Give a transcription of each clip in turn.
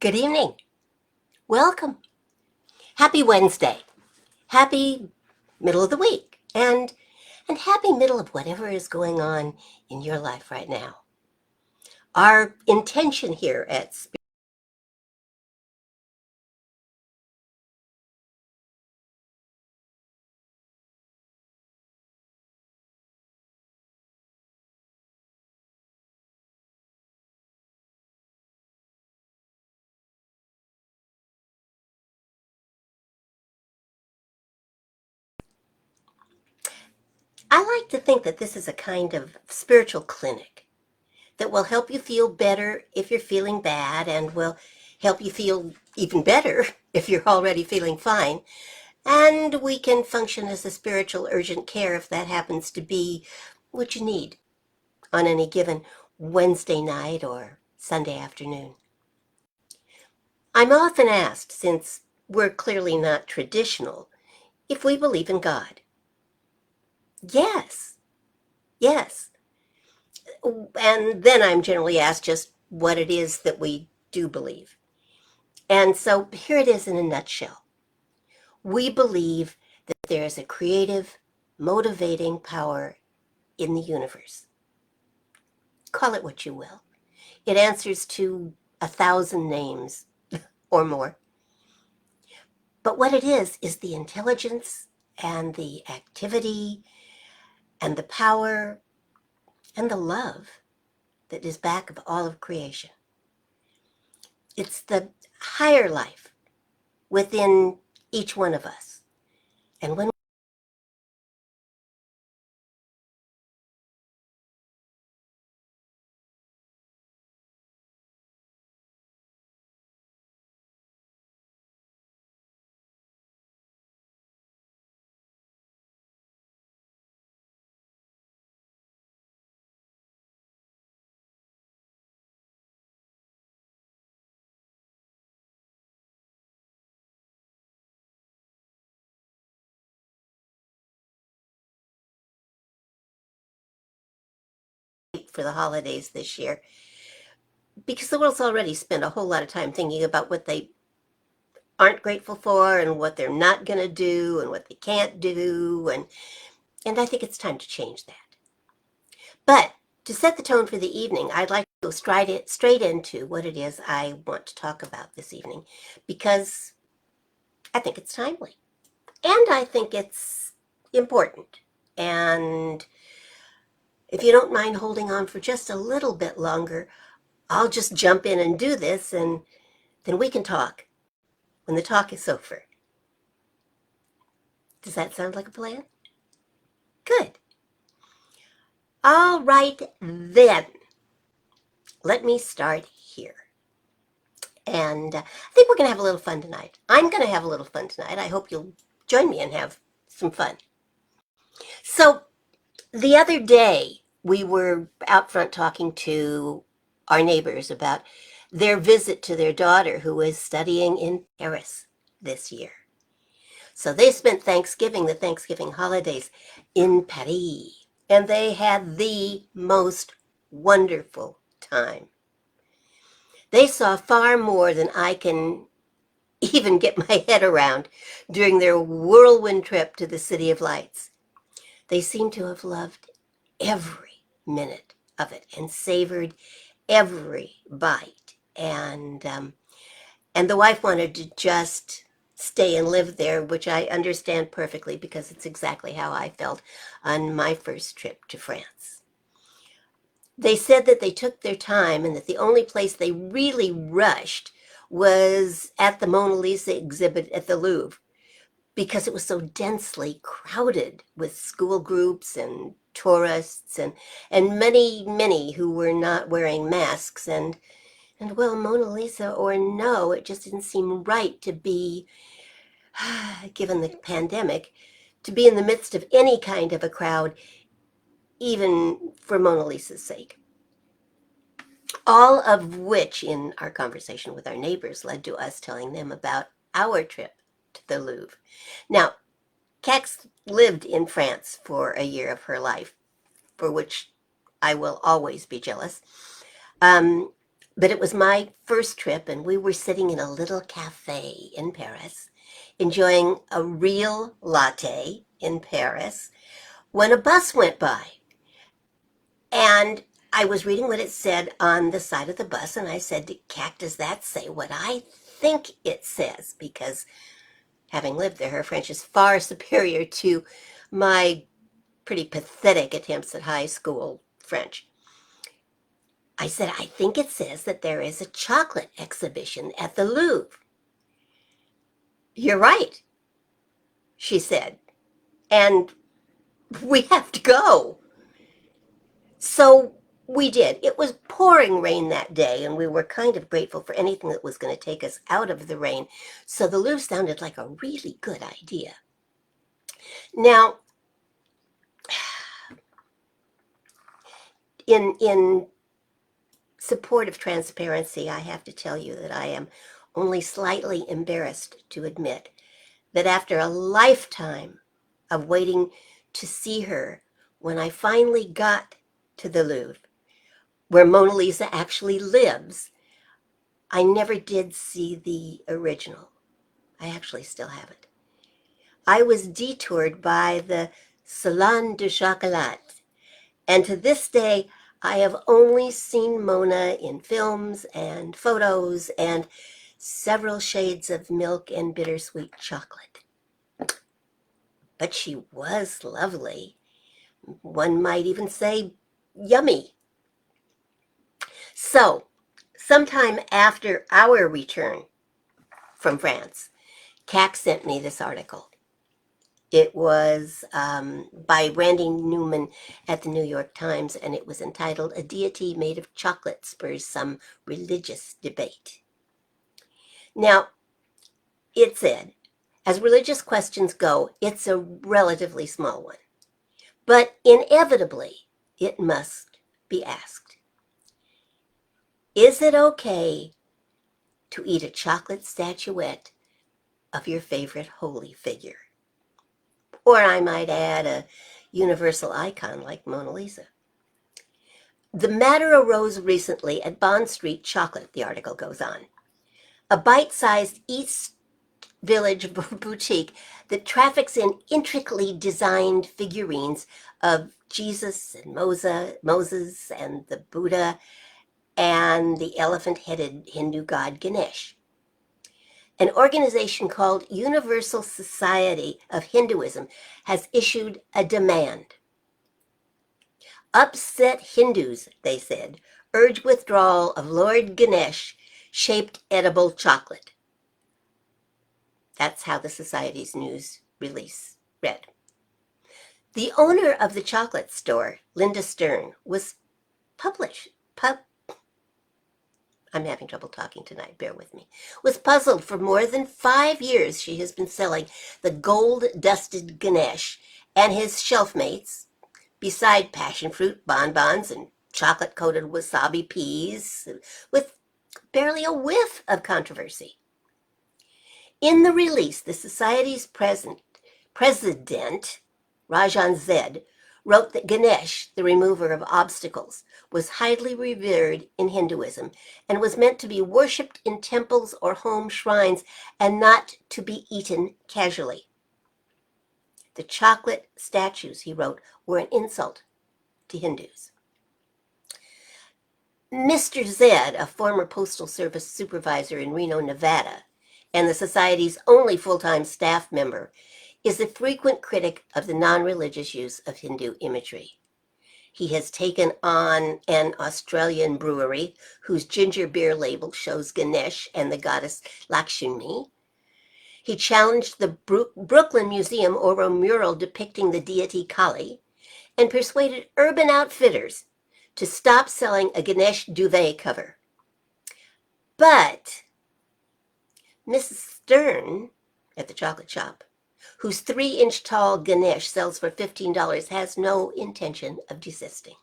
Good evening. Welcome. Happy Wednesday. Happy middle of the week. And happy middle of whatever is going on in your life right now. Our intention here at I like to think that this is a kind of spiritual clinic that will help you feel better if you're feeling bad and will help you feel even better if you're already feeling fine. And we can function as a spiritual urgent care if that happens to be what you need on any given Wednesday night or Sunday afternoon. I'm often asked, since we're clearly not traditional, if we believe in God. Yes, yes. And then I'm generally asked just what it is that we do believe. And so here it is in a nutshell. We believe that there is a creative, motivating power in the universe. Call it what you will. It answers to 1,000 names or more. But what it is the intelligence and the activity and the power and the love that is back of all of creation. It's the higher life within each one of us. And when for the holidays this year, because the world's already spent a whole lot of time thinking about what they aren't grateful for and what they're not going to do and what they can't do, and I think it's time to change that. But to set the tone for the evening, I'd like to go straight into what it is I want to talk about this evening, because I think it's timely and I think it's important. And if you don't mind holding on for just a little bit longer, I'll just jump in and do this, and then we can talk when the talk is over. Does that sound like a plan? Good. All right, then. Let me start here. And I think we're going to have a little fun tonight. I'm going to have a little fun tonight. I hope you'll join me and have some fun. So, the other day, we were out front talking to our neighbors about their visit to their daughter who is studying in Paris this year. So they spent the Thanksgiving holidays in Paris, and they had the most wonderful time. They saw far more than I can even get my head around during their whirlwind trip to the City of Lights. They seem to have loved every minute of it and savored every bite. And the wife wanted to just stay and live there, which I understand perfectly because it's exactly how I felt on my first trip to France. They said that they took their time and that the only place they really rushed was at the Mona Lisa exhibit at the Louvre because it was so densely crowded with school groups and tourists and many who were not wearing masks. And well, Mona Lisa or no, it just didn't seem right to be, given the pandemic, to be in the midst of any kind of a crowd, even for Mona Lisa's sake. All of which, in our conversation with our neighbors, led to us telling them about our trip to the Louvre. Now, Cax lived in France for a year of her life, for which I will always be jealous. Um, But it was my first trip, and we were sitting in a little cafe in Paris, enjoying a real latte in Paris, when a bus went by. And I was reading what it said on the side of the bus, and I said to Kat, does that say what I think it says? Because having lived there, her French is far superior to my pretty pathetic attempts at high school French. I said, I think it says that there is a chocolate exhibition at the Louvre. You're right, she said, and we have to go. So we did. It was pouring rain that day, and we were kind of grateful for anything that was going to take us out of the rain. So the Louvre sounded like a really good idea. Now, in support of transparency, I have to tell you that I am only slightly embarrassed to admit that after a lifetime of waiting to see her, when I finally got to the Louvre, where Mona Lisa actually lives, I never did see the original. I actually still have it. I was detoured by the Salon de Chocolat, and to this day, I have only seen Mona in films and photos and several shades of milk and bittersweet chocolate. But she was lovely. One might even say yummy. So, sometime after our return from France, Cac sent me this article. It was by Randy Newman at the New York Times, and it was entitled, A Deity Made of Chocolate Spurs Some Religious Debate. Now, it said, as religious questions go, it's a relatively small one, but inevitably it must be asked. Is it okay to eat a chocolate statuette of your favorite holy figure? Or I might add a universal icon like Mona Lisa. The matter arose recently at Bond Street Chocolate, the article goes on, a bite-sized East Village boutique that traffics in intricately designed figurines of Jesus and Moses and the Buddha and the elephant-headed Hindu god Ganesh. An organization called Universal Society of Hinduism has issued a demand. Upset Hindus, they said, urge withdrawal of Lord Ganesh-shaped edible chocolate. That's how the Society's news release read. The owner of the chocolate store, Linda Stern, was I'm having trouble talking tonight, bear with me, was puzzled for more than 5 years. She has been selling the gold-dusted Ganesh and his shelf mates, beside passion fruit bonbons and chocolate-coated wasabi peas, with barely a whiff of controversy. In the release, the Society's president, Rajan Zed, wrote that Ganesh, the remover of obstacles, was highly revered in Hinduism and was meant to be worshipped in temples or home shrines and not to be eaten casually. The chocolate statues, he wrote, were an insult to Hindus. Mr. Zed, a former Postal Service supervisor in Reno, Nevada, and the Society's only full-time staff member, is a frequent critic of the non-religious use of Hindu imagery. He has taken on an Australian brewery whose ginger beer label shows Ganesh and the goddess Lakshmi. He challenged the Brooklyn Museum over a mural depicting the deity Kali and persuaded Urban Outfitters to stop selling a Ganesh duvet cover. But Mrs. Stern at the chocolate shop, whose 3-inch tall Ganesh sells for $15, has no intention of desisting.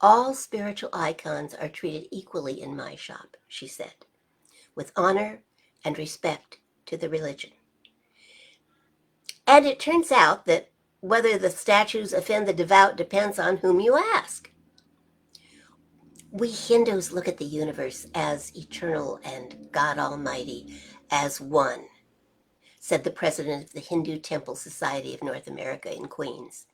All spiritual icons are treated equally in my shop, she said, with honor and respect to the religion. And it turns out that whether the statues offend the devout depends on whom you ask. We Hindus look at the universe as eternal and God Almighty as one, said the president of the Hindu Temple Society of North America in Queens,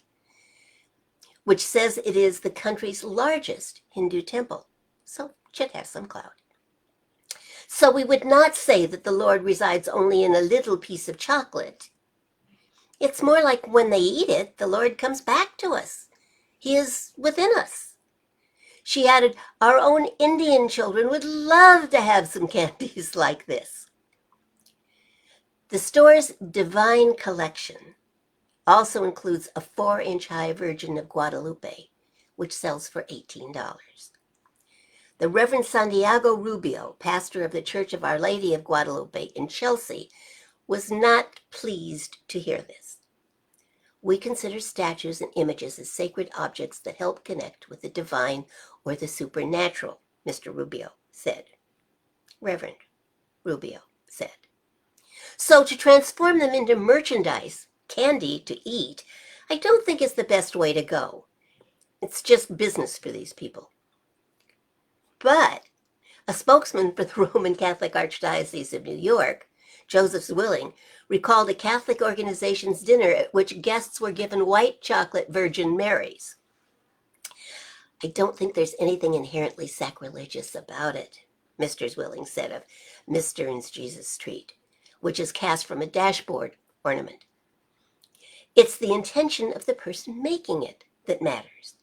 which says it is the country's largest Hindu temple. So it should have some clout. So we would not say that the Lord resides only in a little piece of chocolate. It's more like when they eat it, the Lord comes back to us. He is within us. She added, our own Indian children would love to have some candies like this. The store's Divine Collection also includes a 4-inch high Virgin of Guadalupe, which sells for $18. The Reverend Santiago Rubio, pastor of the Church of Our Lady of Guadalupe in Chelsea, was not pleased to hear this. We consider statues and images as sacred objects that help connect with the divine or the supernatural, Mr. Rubio said. Reverend Rubio said. So to transform them into merchandise, candy to eat, I don't think is the best way to go. It's just business for these people. But a spokesman for the Roman Catholic Archdiocese of New York, Joseph Zwilling, recalled a Catholic organization's dinner at which guests were given white chocolate Virgin Marys. I don't think there's anything inherently sacrilegious about it, Mr. Zwilling said of Miss Stern's Jesus Treat, which is cast from a dashboard ornament. It's the intention of the person making it that matters.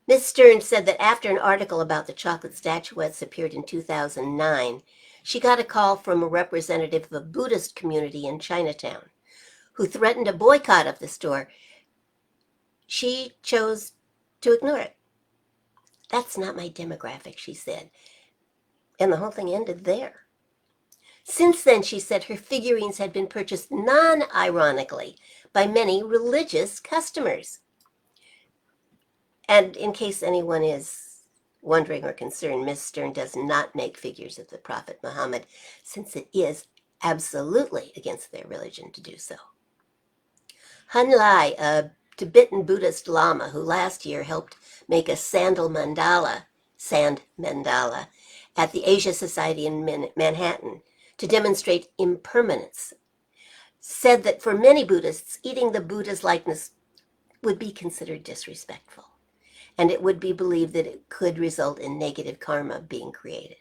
Miss Stern said that after an article about the chocolate statuettes appeared in 2009, she got a call from a representative of a Buddhist community in Chinatown who threatened a boycott of the store. She chose to ignore it. That's not my demographic, she said. And the whole thing ended there. Since then, she said, her figurines had been purchased non-ironically by many religious customers. And in case anyone is wondering or concerned, Miss Stern does not make figures of the Prophet Muhammad, since it is absolutely against their religion to do so. Hun Lai, a Tibetan Buddhist Lama who last year helped make a sand mandala, at the Asia Society in Manhattan to demonstrate impermanence, said that for many Buddhists, eating the Buddha's likeness would be considered disrespectful, and it would be believed that it could result in negative karma being created.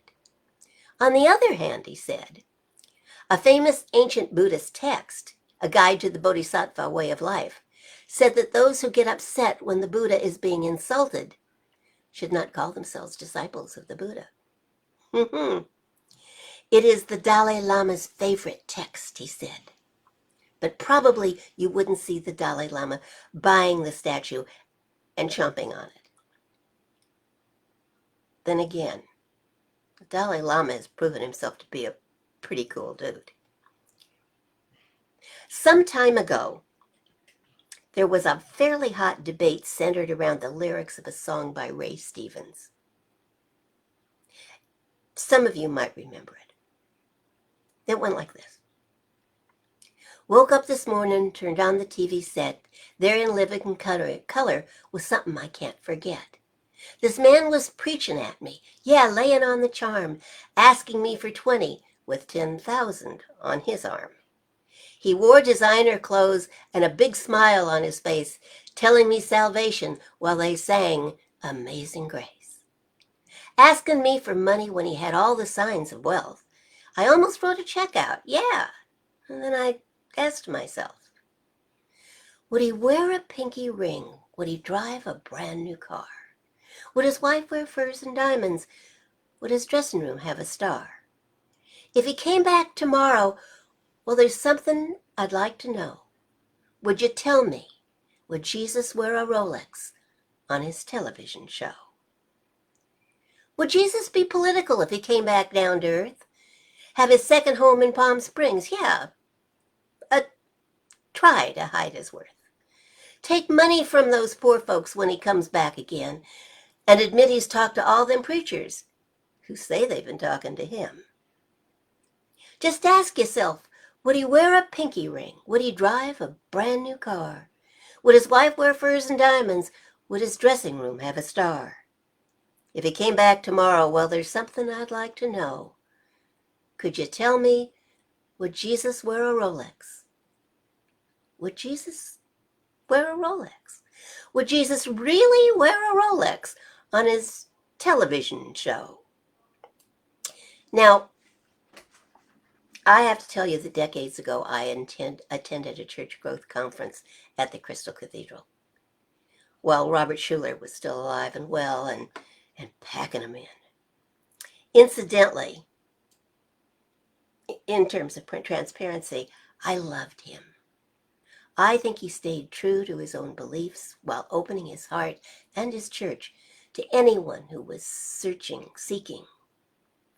On the other hand, he said, a famous ancient Buddhist text, A Guide to the Bodhisattva Way of Life, said that those who get upset when the Buddha is being insulted should not call themselves disciples of the Buddha. It is the Dalai Lama's favorite text, he said. But probably you wouldn't see the Dalai Lama buying the statue and chomping on it. Then again, the Dalai Lama has proven himself to be a pretty cool dude. Some time ago, there was a fairly hot debate centered around the lyrics of a song by Ray Stevens. Some of you might remember it. It went like this. Woke up this morning, turned on the TV set. There in living color was something I can't forget. This man was preaching at me, laying on the charm, asking me for 20 with 10,000 on his arm. He wore designer clothes and a big smile on his face, telling me salvation while they sang Amazing Grace. Asking me for money when he had all the signs of wealth. I almost wrote a check out, and then I asked myself, would he wear a pinky ring? Would he drive a brand new car? Would his wife wear furs and diamonds? Would his dressing room have a star? If he came back tomorrow, well, there's something I'd like to know. Would you tell me, would Jesus wear a Rolex on his television show? Would Jesus be political if he came back down to earth? Have his second home in Palm Springs? Try to hide his worth. Take money from those poor folks when he comes back again and admit he's talked to all them preachers who say they've been talking to him. Just ask yourself, would he wear a pinky ring? Would he drive a brand new car? Would his wife wear furs and diamonds? Would his dressing room have a star? If he came back tomorrow, well, there's something I'd like to know. Could you tell me, would Jesus wear a Rolex? Would Jesus wear a Rolex? Would Jesus really wear a Rolex on his television show? Now, I have to tell you that decades ago I attended a church growth conference at the Crystal Cathedral while Robert Schuller was still alive and well and packing them in. Incidentally, in terms of transparency, I loved him. I think he stayed true to his own beliefs while opening his heart and his church to anyone who was searching, seeking,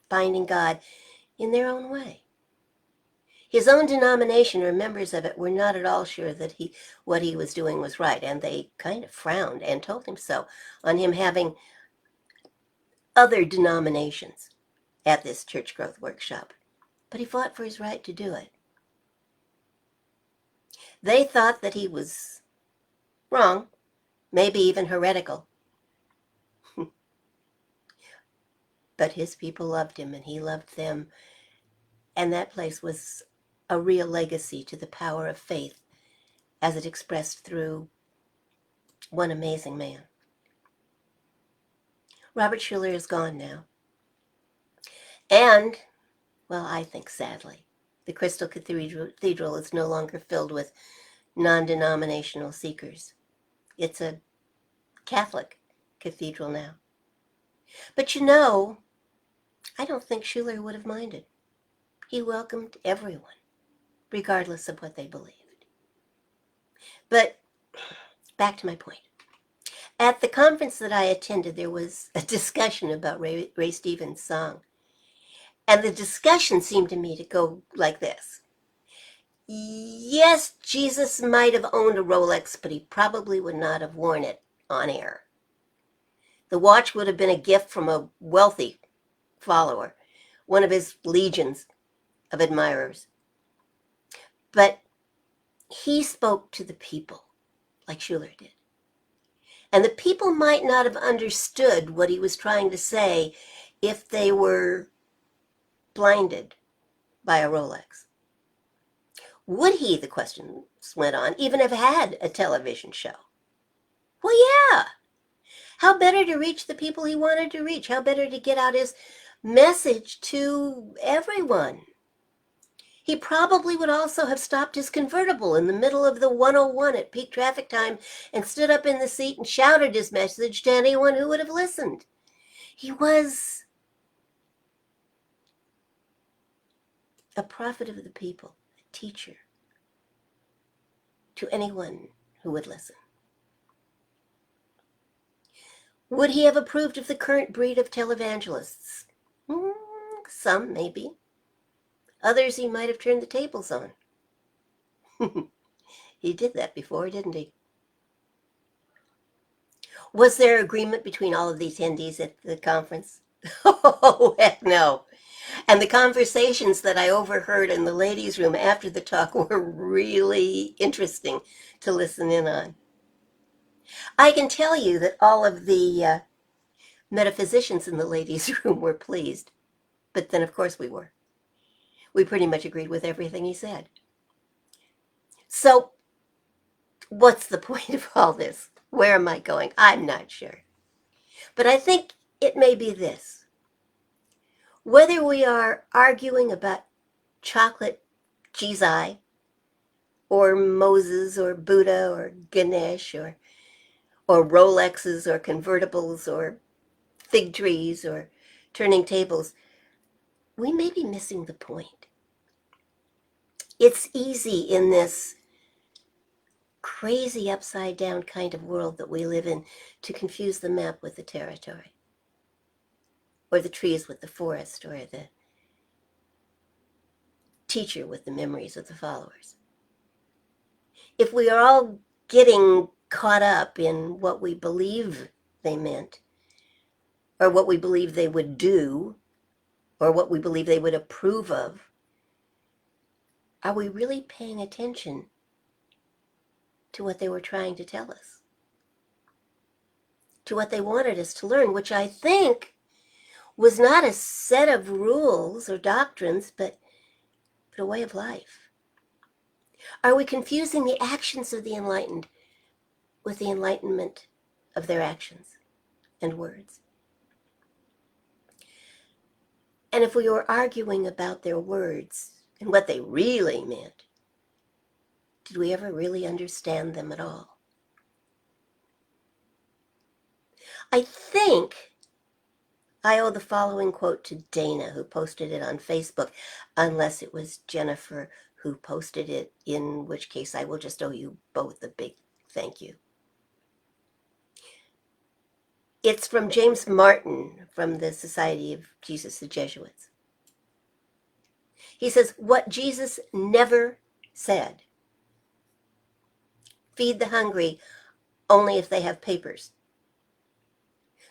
finding God in their own way. His own denomination or members of it were not at all sure that what he was doing was right, and they kind of frowned and told him so on him having other denominations at this church growth workshop. But he fought for his right to do it. They thought that he was wrong, maybe even heretical. But his people loved him and he loved them, and that place was a real legacy to the power of faith as it expressed through one amazing man. Robert Schuller is gone now. And, well, I think sadly, the Crystal Cathedral is no longer filled with non-denominational seekers. It's a Catholic cathedral now. But you know, I don't think Schuller would have minded. He welcomed everyone, regardless of what they believed. But back to my point. At the conference that I attended, there was a discussion about Ray Stevens' song. And the discussion seemed to me to go like this. Yes, Jesus might have owned a Rolex, but he probably would not have worn it on air. The watch would have been a gift from a wealthy follower, one of his legions of admirers. But he spoke to the people, like Schuller did. And the people might not have understood what he was trying to say if they were blinded by a Rolex. Would he, the questions went on, even have had a television show? Well, yeah. How better to reach the people he wanted to reach? How better to get out his message to everyone? He probably would also have stopped his convertible in the middle of the 101 at peak traffic time and stood up in the seat and shouted his message to anyone who would have listened. He was a prophet of the people, a teacher to anyone who would listen. Would he have approved of the current breed of televangelists? Some, maybe. Others he might have turned the tables on. He did that before, didn't he? Was there agreement between all of these attendees at the conference? Oh, heck no. And the conversations that I overheard in the ladies' room after the talk were really interesting to listen in on. I can tell you that all of the metaphysicians in the ladies' room were pleased. But then, of course, we were. We pretty much agreed with everything he said. So, what's the point of all this? Where am I going? I'm not sure. But I think it may be this. Whether we are arguing about chocolate Jesus or Moses or Buddha or Ganesh or Rolexes or convertibles or fig trees or turning tables, we may be missing the point. It's easy in this crazy upside down kind of world that we live in to confuse the map with the territory, or the trees with the forest, or the teacher with the memories of the followers. If we are all getting caught up in what we believe they meant, or what we believe they would do, or what we believe they would approve of, are we really paying attention to what they were trying to tell us? to what they wanted us to learn, which I think was not a set of rules or doctrines, but a way of life? Are we confusing the actions of the enlightened with the enlightenment of their actions and words? And if we were arguing about their words and what they really meant, did we ever really understand them at all? I think I owe the following quote to Dana, who posted it on Facebook, unless it was Jennifer who posted it, in which case I will just owe you both a big thank you. It's from James Martin from the Society of Jesus the Jesuits. He says, what Jesus never said: feed the hungry only if they have papers.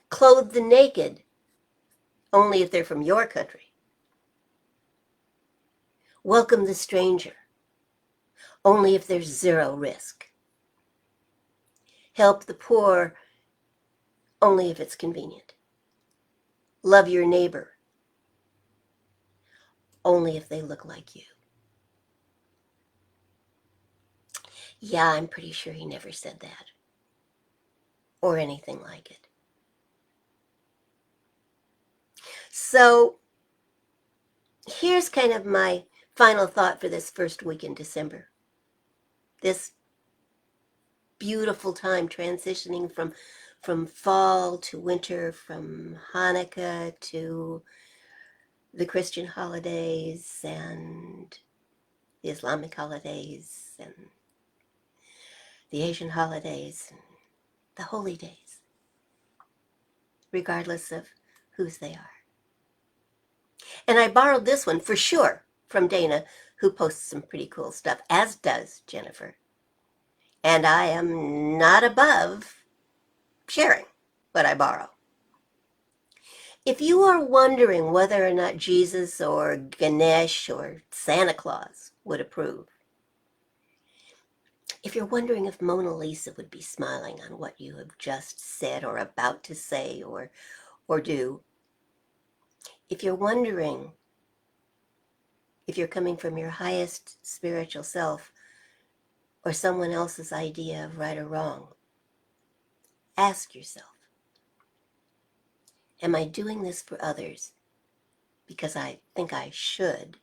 Clothe the naked only if they're from your country. Welcome the stranger only if there's zero risk. Help the poor only if it's convenient. Love your neighbor only if they look like you. Yeah, I'm pretty sure he never said that, or anything like it. So here's kind of my final thought for this first week in December. This beautiful time transitioning from fall to winter, from Hanukkah to the Christian holidays and the Islamic holidays and the Asian holidays and the holy days, regardless of whose they are. And I borrowed this one for sure from Dana, who posts some pretty cool stuff, as does Jennifer. And I am not above sharing what I borrow. If you are wondering whether or not Jesus or Ganesh or Santa Claus would approve, if you're wondering if Mona Lisa would be smiling on what you have just said or about to say or do, if you're wondering if you're coming from your highest spiritual self or someone else's idea of right or wrong, ask yourself, am I doing this for others because I think I should?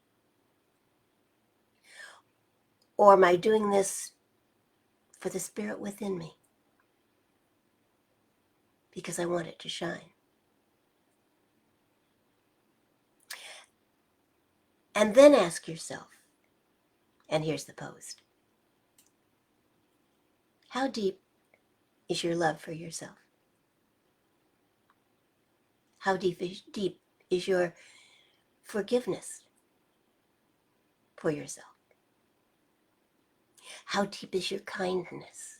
Or am I doing this for the spirit within me because I want it to shine? And then ask yourself, and here's the post, how deep is your love for yourself? How deep is your forgiveness for yourself? How deep is your kindness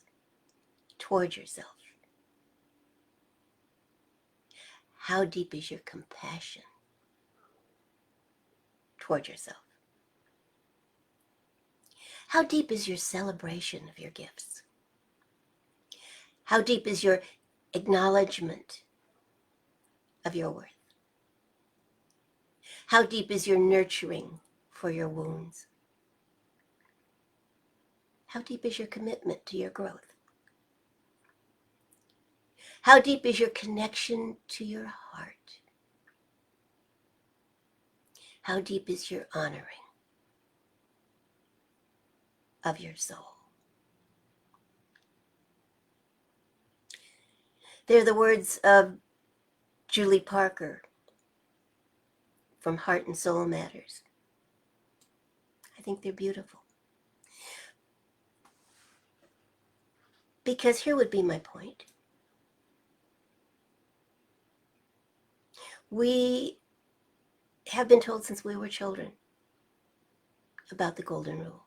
toward yourself? How deep is your compassion toward yourself? How deep is your celebration of your gifts? How deep is your acknowledgement of your worth? How deep is your nurturing for your wounds? How deep is your commitment to your growth? How deep is your connection to your heart? How deep is your honoring of your soul? They're the words of Julie Parker from Heart and Soul Matters. I think they're beautiful. Because here would be my point. We have been told since we were children about the golden rule.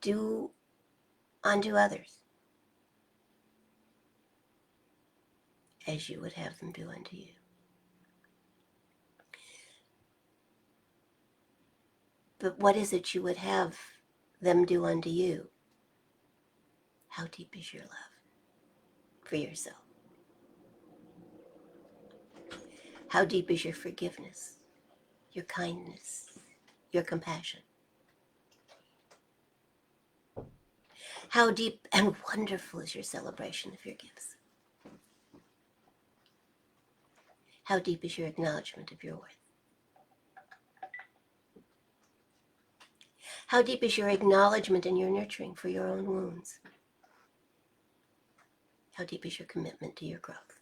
Do unto others as you would have them do unto you. But what is it you would have them do unto you? How deep is your love for yourself? How deep is your forgiveness, your kindness, your compassion? How deep and wonderful is your celebration of your gifts? How deep is your acknowledgement of your worth? How deep is your acknowledgement and your nurturing for your own wounds? How deep is your commitment to your growth?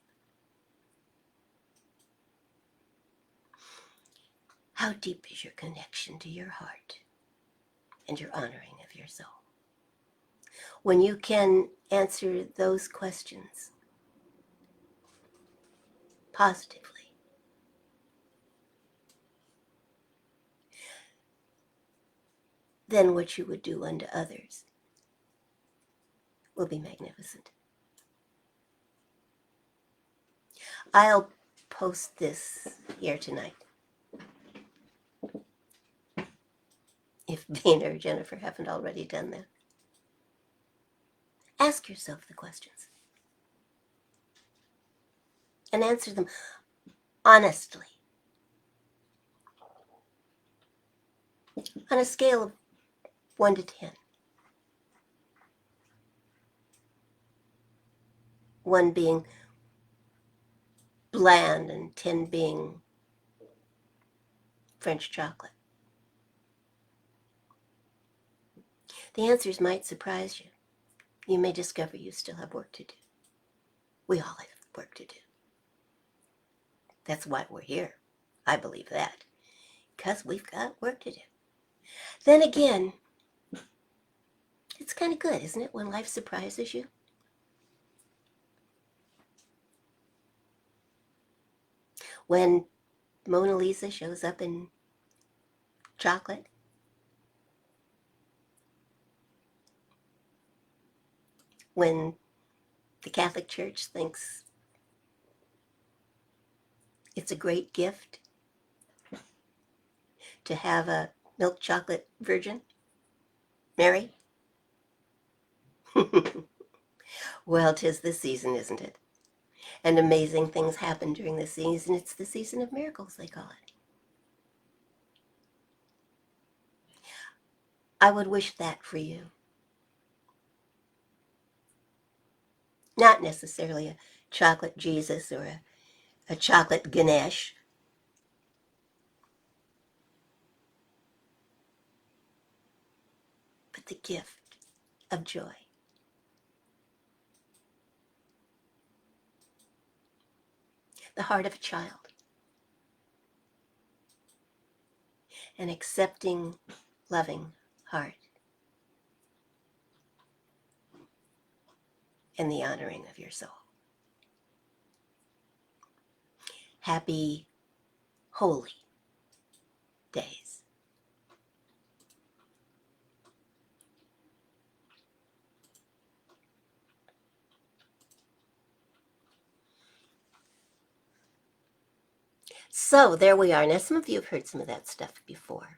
How deep is your connection to your heart and your honoring of your soul? When you can answer those questions positively, then what you would do unto others will be magnificent. I'll post this here tonight. If Bean or Jennifer haven't already done that. Ask yourself the questions and answer them honestly. On a scale of 1 to 10. 1 being bland and 10 being French chocolate. The answers might surprise you. You may discover you still have work to do. We all have work to do. That's why we're here. I believe that. Because we've got work to do. Then again, it's kind of good, isn't it, when life surprises you? When Mona Lisa shows up in chocolate. When the Catholic Church thinks it's a great gift to have a milk chocolate virgin, Mary. Well, 'tis the season, isn't it? And amazing things happen during the season. It's the season of miracles, they call it. I would wish that for you. Not necessarily a chocolate Jesus or a chocolate Ganesh, but the gift of joy. The heart of a child. An accepting, loving heart. And the honoring of your soul. Happy, holy days. So there we are. Now, some of you have heard some of that stuff before.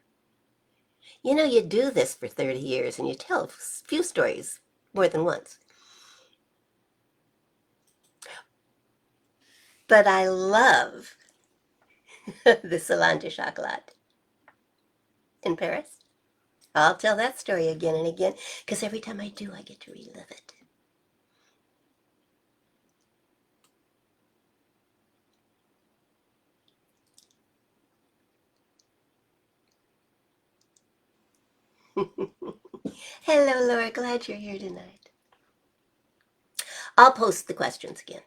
You know, you do this for 30 years and you tell a few stories more than once. But I love the Salon de Chocolat in Paris. I'll tell that story again and again, because every time I do, I get to relive it. Hello, Laura. Glad you're here tonight. I'll post the questions again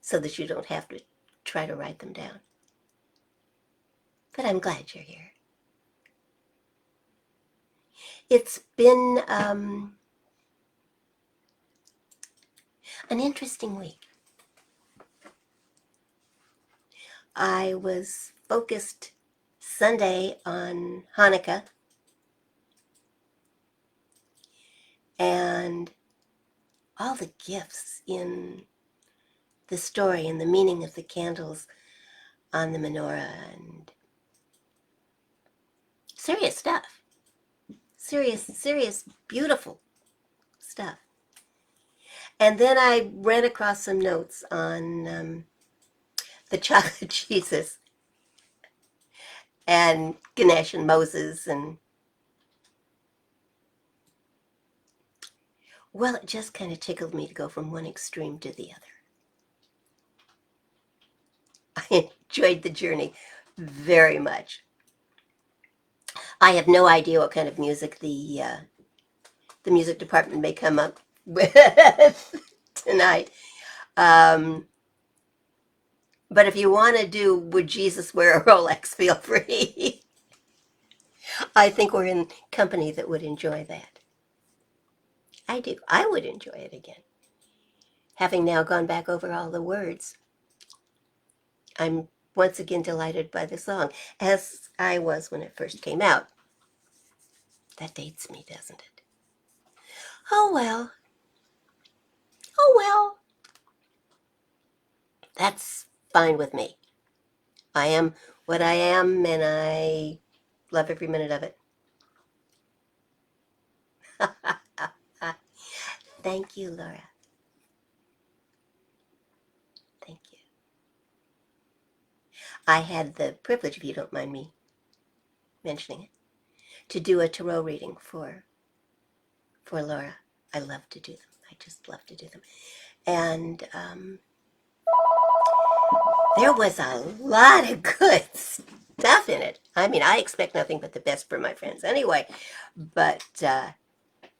so that you don't have to try to write them down. But I'm glad you're here. It's been an interesting week. I was focused Sunday on Hanukkah and all the gifts in the story and the meaning of the candles on the menorah and serious stuff. Serious, beautiful stuff. And then I ran across some notes on the chocolate Jesus and Ganesh and Moses, and well, it just kind of tickled me to go from one extreme to the other. I enjoyed the journey very much. I have no idea what kind of music the music department may come up with tonight. Um, but if you want to do "Would Jesus Wear a Rolex?" feel free. I think we're in company that would enjoy that. I do. I would enjoy it again. Having now gone back over all the words, I'm once again delighted by the song, as I was when it first came out. That dates me, doesn't it? Oh well. Oh well. That's fine with me. I am what I am, and I love every minute of it. Thank you, Laura. Thank you. I had the privilege, if you don't mind me mentioning it, to do a tarot reading for Laura. I love to do them. I just love to do them. And there was a lot of good stuff in it. I mean, I expect nothing but the best for my friends anyway. But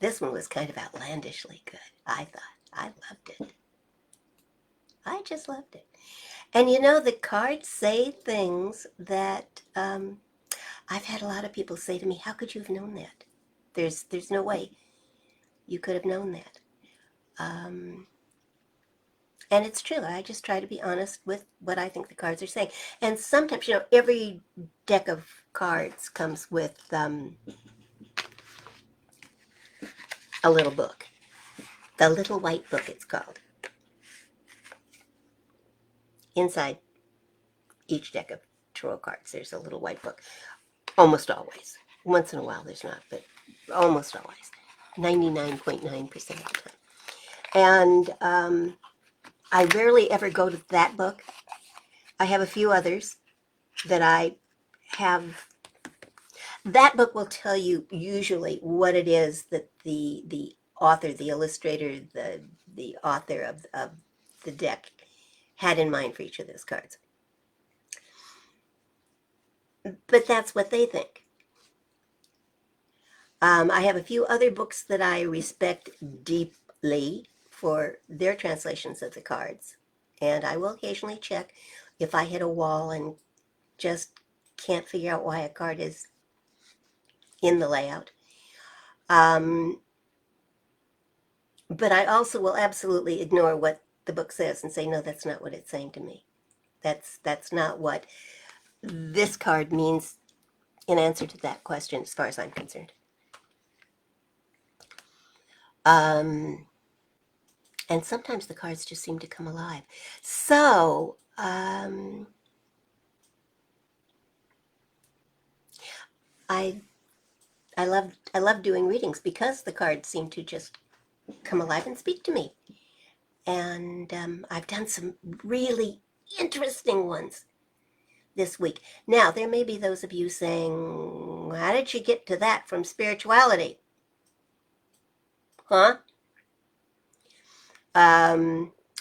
this one was kind of outlandishly good, I thought. I loved it. I just loved it. And you know, the cards say things that I've had a lot of people say to me, how could you have known that? There's no way you could have known that. Um, and it's true. I just try to be honest with what I think the cards are saying. And sometimes, you know, every deck of cards comes with a little book. The Little White Book, it's called. Inside each deck of tarot cards, there's a little white book. Almost always. Once in a while, there's not, but almost always. 99.9% of the time. And I rarely ever go to that book. I have a few others that I have. That book will tell you usually what it is that the author, the illustrator, the author of the deck had in mind for each of those cards. But that's what they think. I have a few other books that I respect deeply for their translations of the cards. And I will occasionally check if I hit a wall and just can't figure out why a card is in the layout. But I also will absolutely ignore what the book says and say, no, that's not what it's saying to me. That's not what this card means in answer to that question, as far as I'm concerned. And sometimes the cards just seem to come alive. So, I love doing readings because the cards seem to just come alive and speak to me. And I've done some really interesting ones this week. Now, there may be those of you saying, how did you get to that from spirituality? Huh?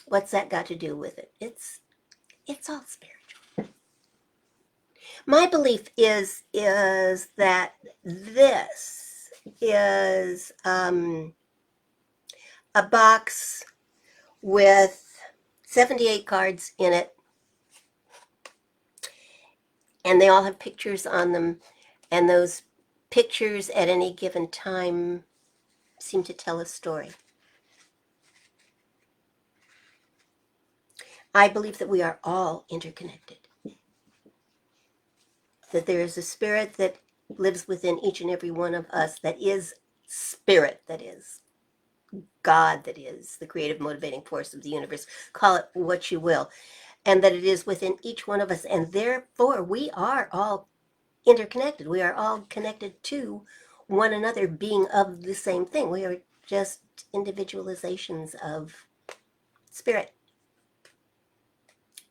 What's that got to do with it? It's all spiritual. My belief is that this is a box with 78 cards in it, and they all have pictures on them, and those pictures at any given time seem to tell a story. I believe that we are all interconnected, that there is a spirit that lives within each and every one of us that is spirit, that is God, that is the creative motivating force of the universe. Call it what you will. And that it is within each one of us, and therefore we are all interconnected. We are all connected to one another, being of the same thing. We are just individualizations of spirit.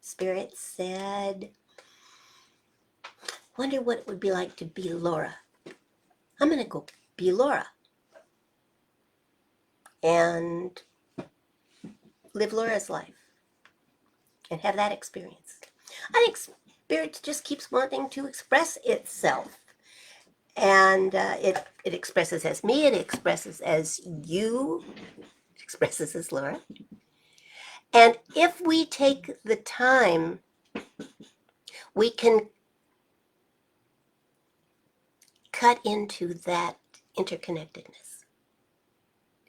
Spirit said, wonder what it would be like to be Laura. I'm going to go be Laura and live Laura's life and have that experience. I think spirit just keeps wanting to express itself. And it expresses as me, it expresses as you, it expresses as Laura. And if we take the time, we can cut into that interconnectedness.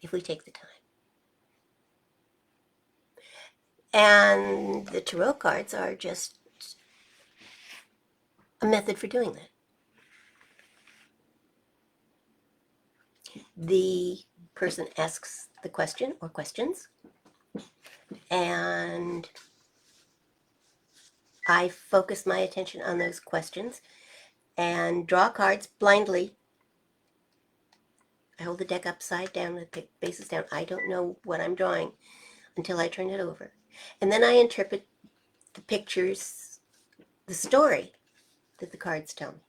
If we take the time. And the tarot cards are just a method for doing that. The person asks the question or questions, and I focus my attention on those questions and draw cards blindly. I hold the deck upside down with the bases down. I don't know what I'm drawing until I turn it over. And then I interpret the pictures, the story that the cards tell me.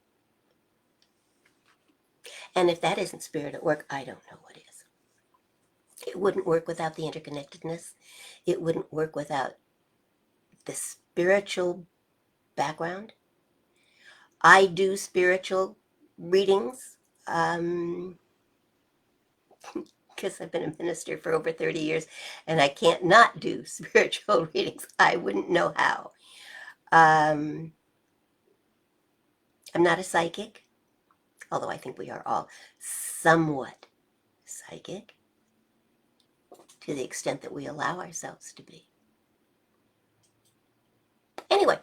And if that isn't spirit at work, I don't know what is. It wouldn't work without the interconnectedness. It wouldn't work without the spiritual background. I do spiritual readings because I've been a minister for over 30 years and I can't not do spiritual readings. I wouldn't know how. I'm not a psychic, although I think we are all somewhat psychic to the extent that we allow ourselves to be. Anyway,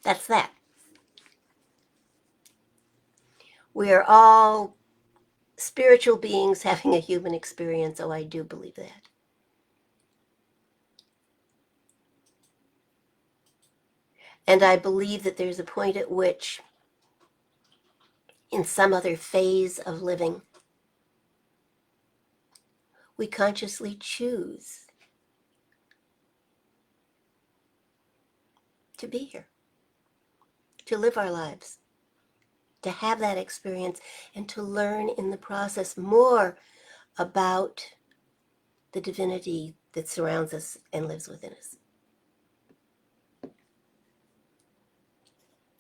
that's that. We are all spiritual beings having a human experience. Oh, I do believe that. And I believe that there's a point at which, in some other phase of living, we consciously choose to be here, to live our lives, to have that experience, and to learn in the process more about the divinity that surrounds us and lives within us.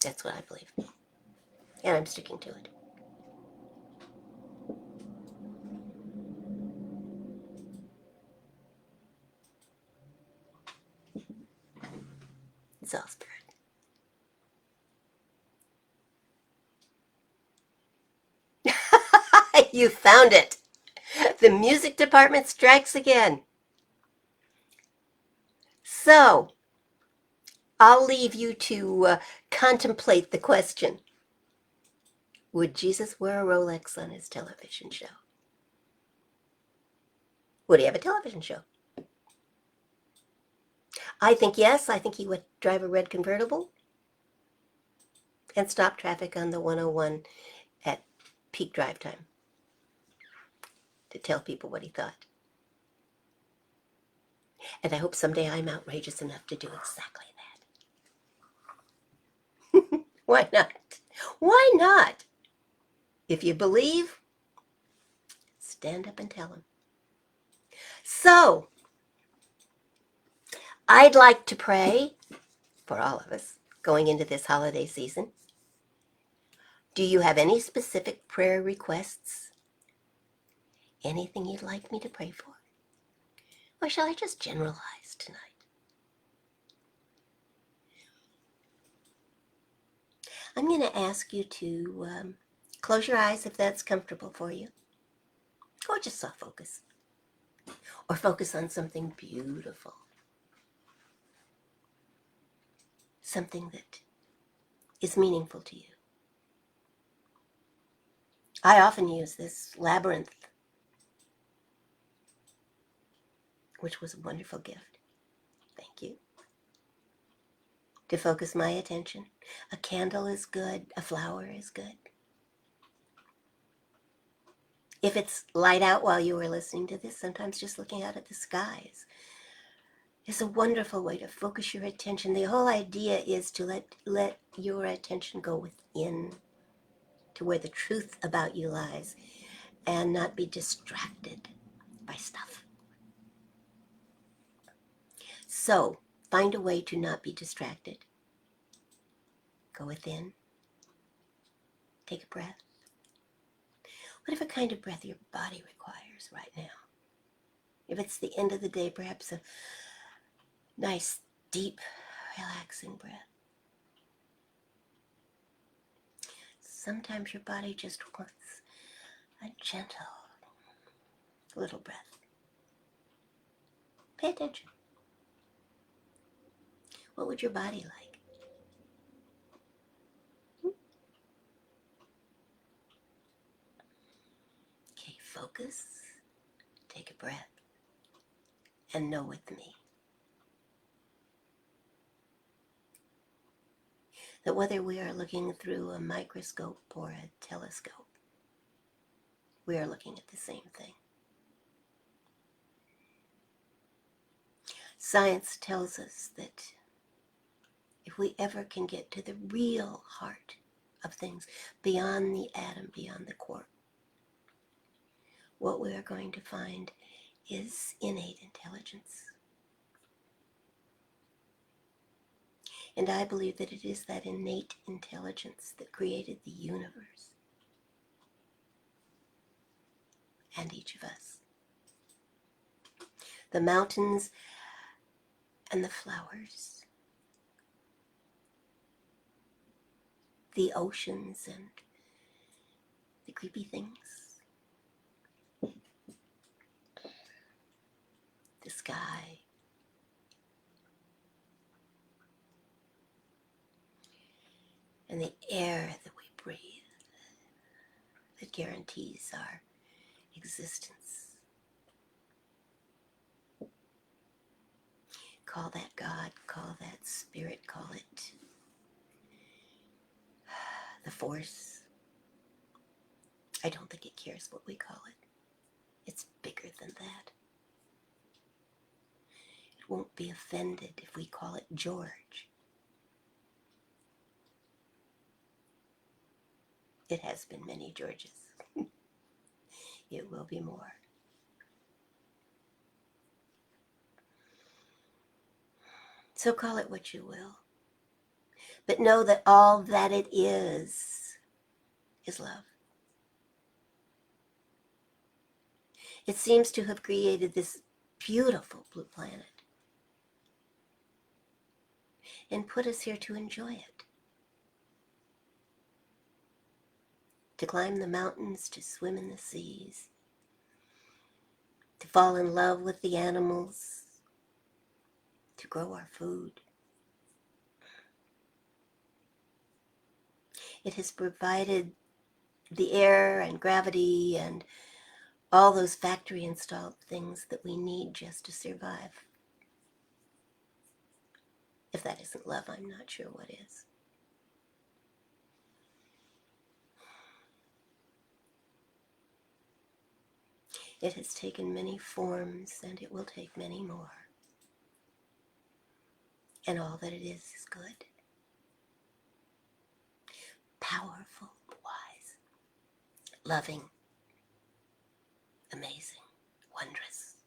That's what I believe. And I'm sticking to it. It's all spirit. You found it. The music department strikes again. So, I'll leave you to contemplate the question. Would Jesus wear a Rolex on his television show? Would he have a television show? I think yes. I think he would drive a red convertible and stop traffic on the 101 at peak drive time to tell people what he thought. And I hope someday I'm outrageous enough to do exactly that. Why not? Why not? If you believe, stand up and tell him. So, I'd like to pray for all of us going into this holiday season. Do you have any specific prayer requests? Anything you'd like me to pray for? Or shall I just generalize tonight? I'm going to ask you to close your eyes if that's comfortable for you. Or just soft focus. Or focus on something beautiful. Something that is meaningful to you. I often use this labyrinth, which was a wonderful gift. Thank you. To focus my attention. A candle is good. A flower is good. If it's light out while you are listening to this, sometimes just looking out at the skies is a wonderful way to focus your attention. The whole idea is to let your attention go within to where the truth about you lies and not be distracted by stuff. So find a way to not be distracted. Go within. Take a breath. Whatever kind of breath your body requires right now. If it's the end of the day, perhaps a nice, deep, relaxing breath. Sometimes your body just wants a gentle little breath. Pay attention. What would your body like? Okay, focus. Take a breath. And know with me that whether we are looking through a microscope or a telescope, we are looking at the same thing. Science tells us that if we ever can get to the real heart of things, beyond the atom, beyond the quark, what we are going to find is innate intelligence. And I believe that it is that innate intelligence that created the universe and each of us. The mountains and the flowers, the oceans and the creepy things, the sky, and the air that we breathe that guarantees our existence. Call that God, call that spirit, call it the force. I don't think it cares what we call it. It's bigger than that. It won't be offended if we call it George. It has been many Georges. It will be more. So call it what you will. But know that all that it is love. It seems to have created this beautiful blue planet and put us here to enjoy it. To climb the mountains, to swim in the seas, to fall in love with the animals, to grow our food. It has provided the air and gravity and all those factory installed things that we need just to survive. If that isn't love, I'm not sure what is. It has taken many forms and it will take many more. And all that it is good, powerful, wise, loving, amazing, wondrous.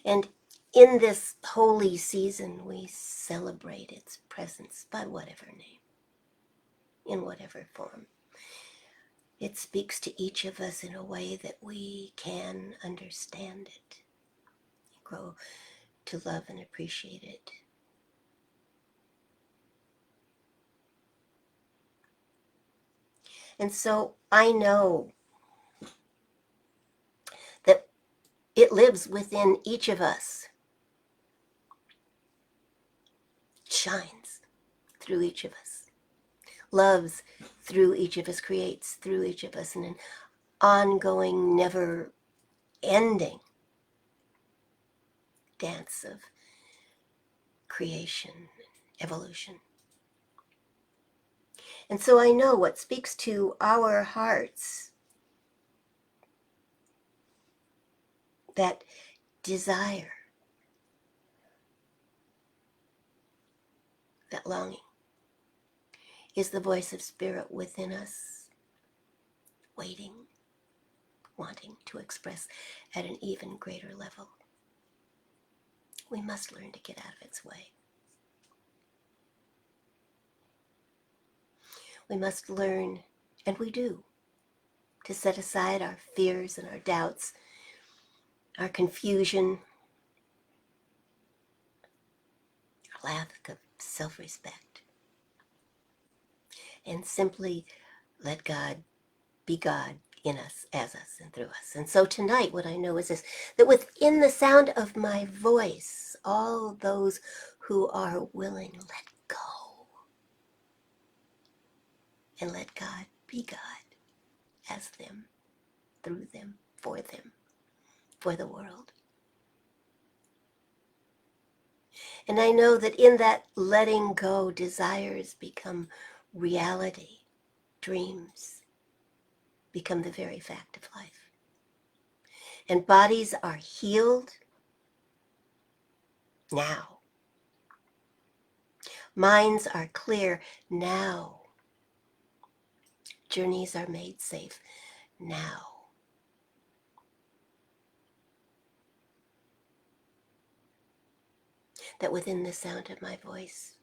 And in this holy season, we celebrate its presence by whatever name, in whatever form. It speaks to each of us in a way that we can understand it, grow to love and appreciate it. And so I know that it lives within each of us, shines through each of us, loves through each of us, creates through each of us in an ongoing, never-ending dance of creation, evolution. And so I know what speaks to our hearts that desire, that longing, is the voice of spirit within us, waiting, wanting to express at an even greater level. We must learn to get out of its way. We must learn, and we do, to set aside our fears and our doubts, our confusion, our lack of self-respect, and simply let God be God in us, as us, and through us. And so tonight, what I know is this, that within the sound of my voice, all those who are willing, let go. And let God be God as them, through them, for the world. And I know that in that letting go, desires become reality, dreams become the very fact of life. And bodies are healed now. Minds are clear now. Journeys are made safe now. That within the sound of my voice,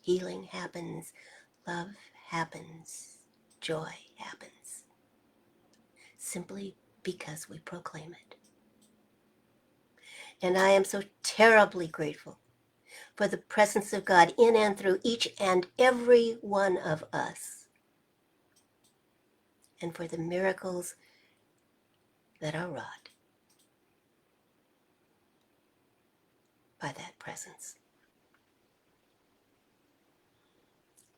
healing happens, love happens, joy happens, simply because we proclaim it. And I am so terribly grateful for the presence of God in and through each and every one of us, and for the miracles that are wrought by that presence.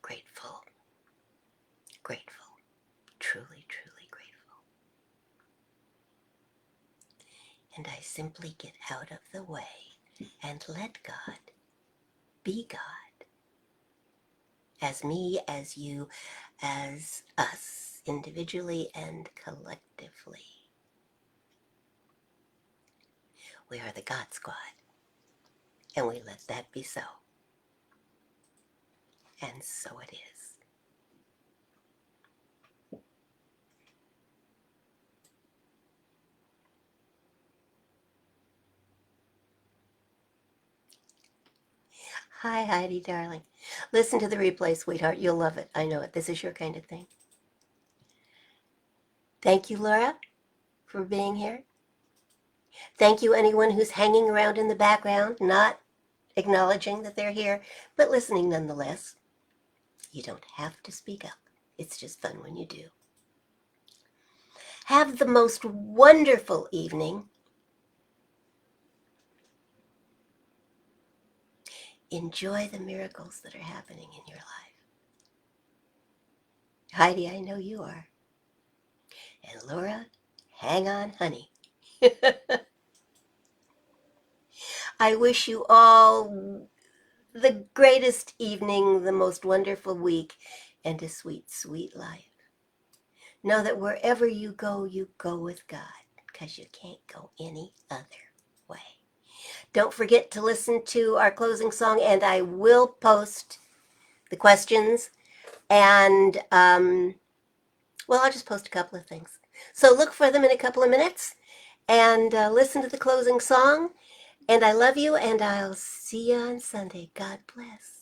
Grateful, grateful, truly, truly grateful. And I simply get out of the way and let God be God. As me, as you, as us, individually and collectively. We are the God Squad, and we let that be so. And so it is. Hi, Heidi, darling. Listen to the replay, sweetheart. You'll love it. I know it. This is your kind of thing. Thank you, Laura, for being here. Thank you, anyone who's hanging around in the background, not acknowledging that they're here, but listening nonetheless. You don't have to speak up. It's just fun when you do. Have the most wonderful evening. Enjoy the miracles that are happening in your life. Heidi, I know you are. And Laura, hang on, honey. I wish you all the greatest evening, the most wonderful week, and a sweet, sweet life. Know that wherever you go with God, because you can't go any other way. Don't forget to listen to our closing song, and I will post the questions, and, well, I'll just post a couple of things. So look for them in a couple of minutes, and listen to the closing song. And I love you, and I'll see you on Sunday. God bless.